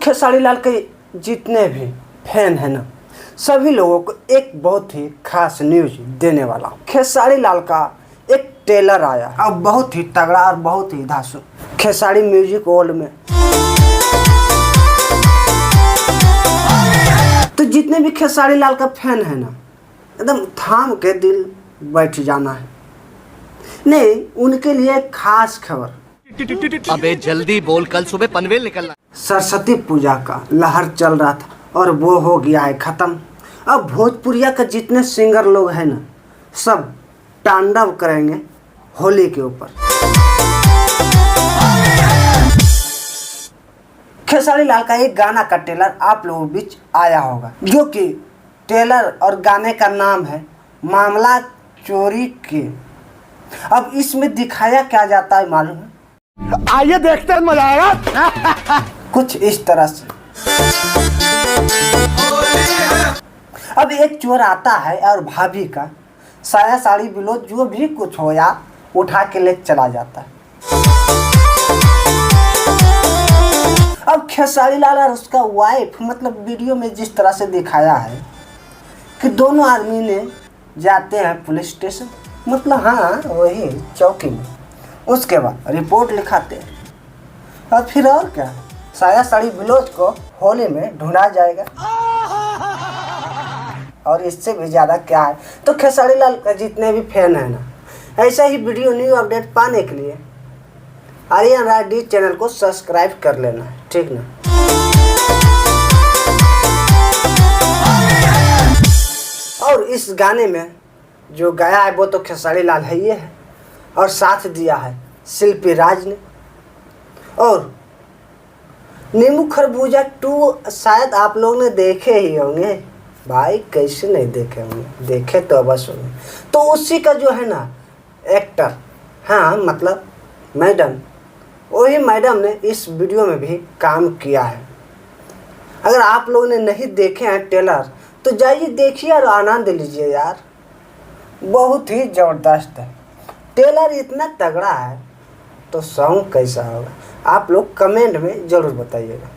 खेसारी लाल के जितने भी फैन हैं ना, सभी लोगों को एक बहुत ही खास न्यूज देने वाला हूँ। खेसारी लाल का एक ट्रेलर आया और बहुत ही तगड़ा और बहुत ही धांसू खेसारी म्यूजिक वर्ल्ड में। तो जितने भी खेसारी लाल का फैन है ना, एकदम थाम के दिल बैठ जाना है। नहीं, उनके लिए एक खास खबर। अबे जल्दी बोल, कल सुबह पनवेल निकलना। सरस्वती पूजा का लहर चल रहा था और वो हो गया है खत्म। अब भोजपुरिया का जितने सिंगर लोग हैं ना, सब तांडव करेंगे होली के ऊपर। खेसारी लाल का एक गाना का ट्रेलर आप लोगों के बीच आया होगा, जो कि ट्रेलर और गाने का नाम है मामला चोरी के। अब इसमें दिखाया क्या जाता है मालूम है? आइए देखते हैं, मजा आएगा। कुछ इस तरह से। अब एक चोर आता है और भाभी का साया साड़ी बिलो जो भी कुछ हो यार उठा के ले चला जाता है। अब खेसारी लाल और उसका वाइफ, मतलब वीडियो में जिस तरह से दिखाया है कि दोनों आदमी ने जाते हैं पुलिस स्टेशन, मतलब हाँ वही चौकी में। उसके बाद रिपोर्ट लिखाते हैं और फिर और क्या, साया साड़ी बिलोज को होली में ढूंढा जाएगा। और इससे भी ज़्यादा क्या है। तो खेसारी लाल का जितने भी फैन हैं ना, ऐसा ही वीडियो न्यू अपडेट पाने के लिए आर्यन राय डी चैनल को सब्सक्राइब कर लेना है, ठीक ना। और इस गाने में जो गाया है वो तो खेसारी लाल है ये है, और साथ दिया है शिल्पी राज ने। और नींबू खरबूजा 2 शायद आप लोग ने देखे ही होंगे भाई, कैसे नहीं देखे होंगे, देखे तो अवश्य होंगे। तो उसी का जो है ना एक्टर, हाँ मतलब मैडम, वही मैडम ने इस वीडियो में भी काम किया है। अगर आप लोगों ने नहीं देखे हैं ट्रेलर तो जाइए देखिए और आनंद लीजिए यार, बहुत ही ज़बरदस्त है। ट्रेलर इतना तगड़ा है तो सॉन्ग कैसा होगा आप लोग कमेंट में ज़रूर बताइएगा।